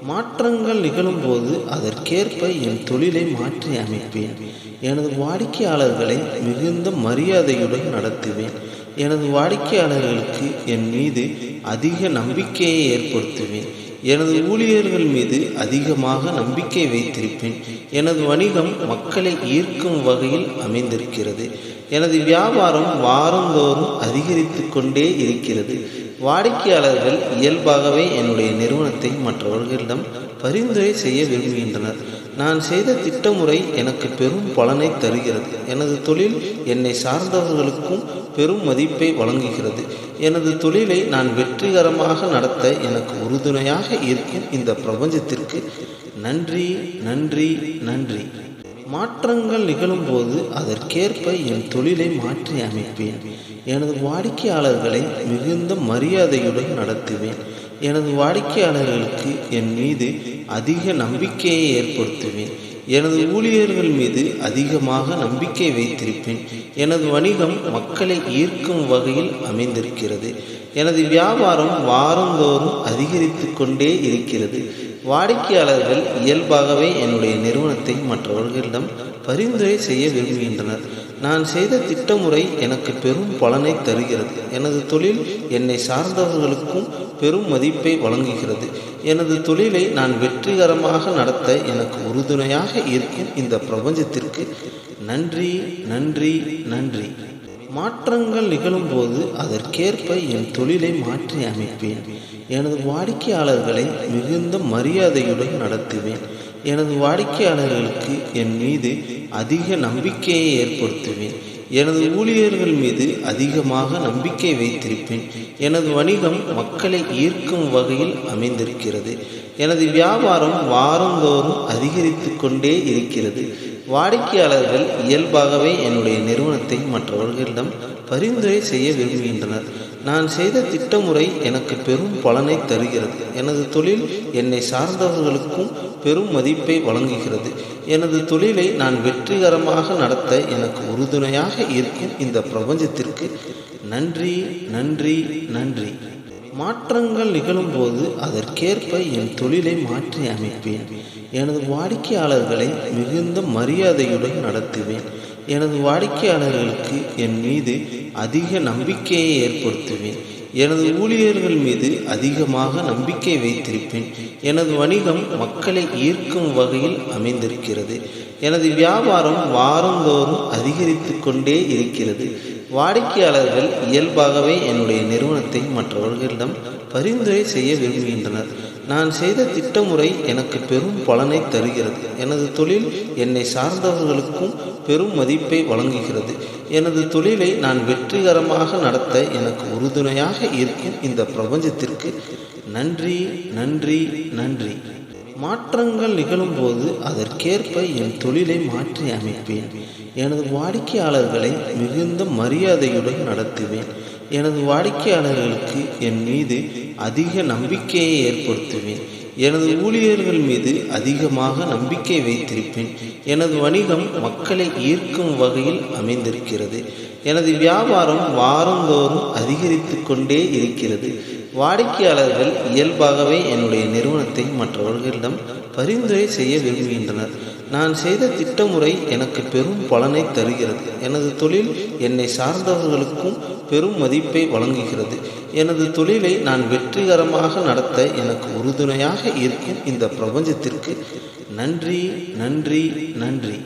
மாற்றங்கள் நிகழும்போது அதற்கேற்ப என் தொழிலை மாற்றி அமைப்பேன். எனது வாடிக்கையாளர்களை மிகுந்த மரியாதையுடன் நடத்துவேன். எனது வாடிக்கையாளர்களுக்கு என் மீது அதிக நம்பிக்கையை ஏற்படுத்துவேன். எனது ஊழியர்கள் மீது அதிகமாக நம்பிக்கை வைத்திருப்பேன். எனது வணிகம் மக்களை ஈர்க்கும் வகையில் அமைந்திருக்கிறது. எனது வியாபாரம் வாரந்தோறும் அதிகரித்து கொண்டே இருக்கிறது. வாடிக்கையாளர்கள் இயல்பாகவே என்னுடைய நிறுவனத்தை மற்றவர்களிடம் பரிந்துரை செய்ய விரும்புகின்றனர். நான் செய்த திட்டமுறை எனக்கு பெரும் பலனை தருகிறது. எனது தொழில் என்னை சார்ந்தவர்களுக்கும் பெரும் மதிப்பை வழங்குகிறது. எனது தொழிலை நான் வெற்றிகரமாக நடத்த எனக்கு உறுதுணையாக இருக்கும் இந்த பிரபஞ்சத்திற்கு நன்றி, நன்றி, நன்றி. மாற்றங்கள் நிகழும்போது அதற்கேற்ப என் தொழிலை மாற்றி அமைப்பேன். எனது வாடிக்கையாளர்களை மிகுந்த மரியாதையுடன் நடத்துவேன். எனது வாடிக்கையாளர்களுக்கு என் மீது அதிக நம்பிக்கையை ஏற்படுத்துவேன். எனது ஊழியர்கள் மீது அதிகமாக நம்பிக்கை வைத்திருப்பேன். எனது வணிகம் மக்களை ஈர்க்கும் வகையில் அமைந்திருக்கிறது. எனது வியாபாரம் வாரந்தோறும் அதிகரித்து கொண்டே இருக்கிறது. வாடிக்கையாளர்கள் இயல்பாகவே என்னுடைய நிறுவனத்தை மற்றவர்களிடம் பரிந்துரை செய்ய விரும்புகின்றனர். நான் செய்த திட்டமுறை எனக்கு பெரும் பலனை தருகிறது. எனது தொழில் என்னை சார்ந்தவர்களுக்கும் பெரும் மதிப்பை வழங்குகிறது. எனது தொழிலை நான் வெற்றிகரமாக நடத்த எனக்கு உறுதுணையாக இருக்கும் இந்த பிரபஞ்சத்திற்கு நன்றி, நன்றி, நன்றி. மாற்றங்கள் நிகழும்போது அதற்கேற்ப என் தொழிலை மாற்றி அமைப்பேன். எனது வாடிக்கையாளர்களை மிகுந்த மரியாதையுடன் நடத்துவேன். எனது வாடிக்கையாளர்களுக்கு என் மீது அதிக நம்பிக்கையை ஏற்படுத்துவேன். எனது ஊழியர்கள் மீது அதிகமாக நம்பிக்கை வைத்திருப்பேன். எனது வணிகம் மக்களை ஈர்க்கும் வகையில் அமைந்திருக்கிறது. எனது வியாபாரம் வாரந்தோறும் அதிகரித்து கொண்டே இருக்கிறது. வாடிக்கையாளர்கள் இயல்பாகவே என்னுடைய நிறுவனத்தை மற்றவர்களிடம் பரிந்துரை செய்ய விரும்புகின்றனர். நான் செய்த திட்டமுறை எனக்கு பெரும் பலனை தருகிறது. எனது தொழில் என்னை சார்ந்தவர்களுக்கும் பெரும் மதிப்பை வழங்குகிறது. எனது தொழிலை நான் வெற்றிகரமாக நடத்த எனக்கு உறுதுணையாக இருக்கும் இந்த பிரபஞ்சத்திற்கு நன்றி, நன்றி, நன்றி. மாற்றங்கள் நிகழும்போது அதற்கேற்ப என் தொழிலை மாற்றி அமைப்பேன். எனது வாடிக்கையாளர்களை மிகுந்த மரியாதையுடன் நடத்துவேன். எனது வாடிக்கையாளர்களுக்கு என் மீது அதிக நம்பிக்கையை ஏற்படுத்துவேன். எனது ஊழியர்கள் மீது அதிகமாக நம்பிக்கை வைத்திருப்பேன். எனது வணிகம் மக்களை ஈர்க்கும் வகையில் அமைந்திருக்கிறது. எனது வியாபாரம் வாரந்தோறும் அதிகரித்து கொண்டே இருக்கிறது. வாடிக்கையாளர்கள் இயல்பாகவே என்னுடைய நிறுவனத்தை மற்றவர்களிடம் பரிந்துரை செய்ய விரும்புகின்றனர். நான் செய்த திட்டமுறை எனக்கு பெரும் பலனை தருகிறது. எனது தொழில் என்னை சார்ந்தவர்களுக்கும் பெரும் மதிப்பை வழங்குகிறது. எனது தொழிலை நான் வெற்றிகரமாக நடத்த எனக்கு உறுதுணையாக இருக்கும் இந்த பிரபஞ்சத்திற்கு நன்றி, நன்றி, நன்றி. மாற்றங்கள் நிகழும்போது அதற்கேற்ப என் தொழிலை மாற்றி அமைப்பேன். எனது வாடிக்கையாளர்களை மிகுந்த மரியாதையுடன் நடத்துவேன். எனது வாடிக்கையாளர்களுக்கு என் மீது அதிக நம்பிக்கையை ஏற்படுத்துவேன். எனது ஊழியர்கள் மீது அதிகமாக நம்பிக்கை வைத்திருப்பேன். எனது வணிகம் மக்களை ஈர்க்கும் வகையில் அமைந்திருக்கிறது. எனது வியாபாரம் வாரந்தோறும் அதிகரித்து கொண்டே இருக்கிறது. வாடிக்கையாளர்கள் இயல்பாகவே என்னுடைய நிறுவனத்தை மற்றவர்களிடம் பரிந்துரை செய்ய விரும்புகின்றனர். நான் செய்த திட்டமுறை எனக்கு பெரும் பலனை தருகிறது. எனது தொழில் என்னை சார்ந்தவர்களுக்கும் பெரும் மதிப்பை வழங்குகிறது. எனது தொழிலை நான் வெற்றிகரமாக நடத்த எனக்கு உறுதுணையாக இருக்கும் இந்த பிரபஞ்சத்திற்கு நன்றி, நன்றி, நன்றி.